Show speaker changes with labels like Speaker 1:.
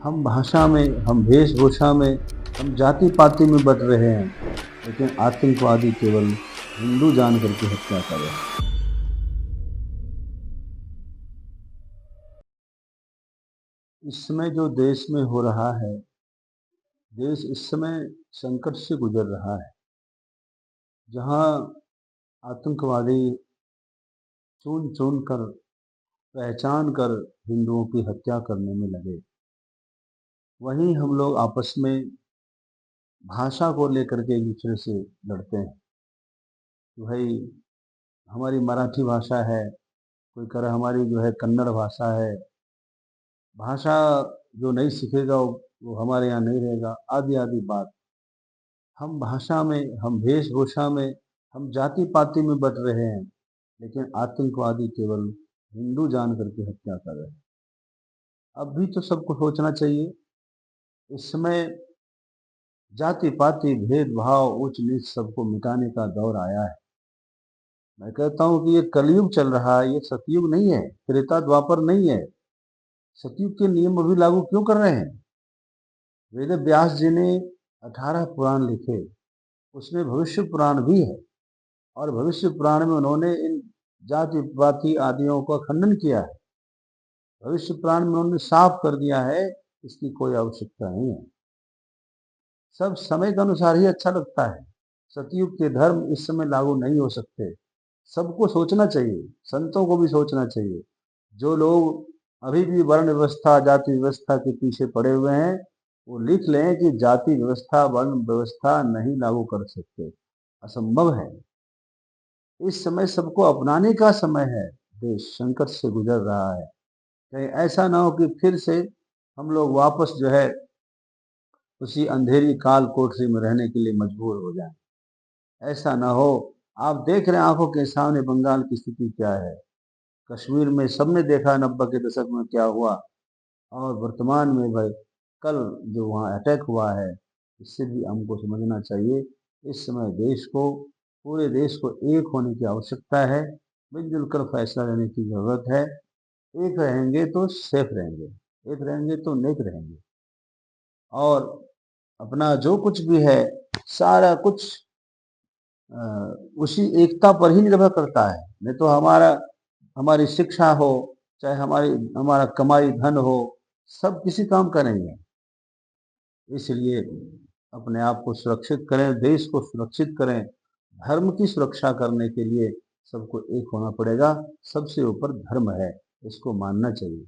Speaker 1: हम भाषा में, हम वेशभूषा में, हम जाति पाति में बट रहे हैं, लेकिन आतंकवादी केवल हिंदू जान करके हत्या कर रहे हैं। इस समय जो देश में हो रहा है, देश इस समय संकट से गुजर रहा है, जहां आतंकवादी चुन चुन कर, पहचान कर हिंदुओं की हत्या करने में लगे। वहीं हम लोग आपस में भाषा को लेकर के एक दूसरे से लड़ते हैं कि भाई हमारी मराठी भाषा है, कोई कह रहा हमारी जो है कन्नड़ भाषा है, भाषा जो नहीं सीखेगा वो हमारे यहाँ नहीं रहेगा, आदि आदि बात। हम भाषा में, हम वेशभूषा में, हम जाति पाति में बट रहे हैं, लेकिन आतंकवादी केवल हिंदू जान करके हत्या कर रहे हैं। अब भी तो सबको सोचना चाहिए। इस समय जाति पाति भेदभाव उच्च नीच सबको मिटाने का दौर आया है। मैं कहता हूँ कि ये कलयुग चल रहा है, ये सतयुग नहीं है, त्रेता द्वापर नहीं है। सतयुग के नियम अभी लागू क्यों कर रहे हैं? वेद व्यास जी ने 18 पुराण लिखे, उसमें भविष्य पुराण भी है, और भविष्य पुराण में उन्होंने इन जाति पाति आदियों का खंडन किया है। भविष्य पुराण में उन्होंने साफ कर दिया है, इसकी कोई आवश्यकता नहीं है। सब समय के अनुसार ही अच्छा लगता है। सतयुग के धर्म इस समय लागू नहीं हो सकते। सबको सोचना चाहिए, संतों को भी सोचना चाहिए। जो लोग अभी भी वर्ण व्यवस्था, जाति व्यवस्था के पीछे पड़े हुए हैं, वो लिख लें कि जाति व्यवस्था, वर्ण व्यवस्था नहीं लागू कर सकते, असंभव है। इस समय सबको अपनाने का समय है। देश संकट से गुजर रहा है। कहीं ऐसा ना हो कि फिर से हम लोग वापस जो है उसी अंधेरी काल कोठरी में रहने के लिए मजबूर हो जाएं। ऐसा ना हो। आप देख रहे हैं आंखों के सामने बंगाल की स्थिति क्या है, कश्मीर में सबने देखा 90 के दशक में क्या हुआ, और वर्तमान में भाई कल जो वहाँ अटैक हुआ है, इससे भी हमको समझना चाहिए। इस समय देश को, पूरे देश को एक होने की आवश्यकता है। मिलजुल कर फैसला लेने की जरूरत है। एक रहेंगे तो सेफ रहेंगे, एक रहेंगे तो नेक रहेंगे, और अपना जो कुछ भी है सारा कुछ अ, उसी एकता पर ही निर्भर करता है। नहीं तो हमारी शिक्षा हो, चाहे हमारा कमाई धन हो, सब किसी काम का नहीं है। इसलिए अपने आप को सुरक्षित करें, देश को सुरक्षित करें। धर्म की सुरक्षा करने के लिए सबको एक होना पड़ेगा। सबसे ऊपर धर्म है, इसको मानना चाहिए।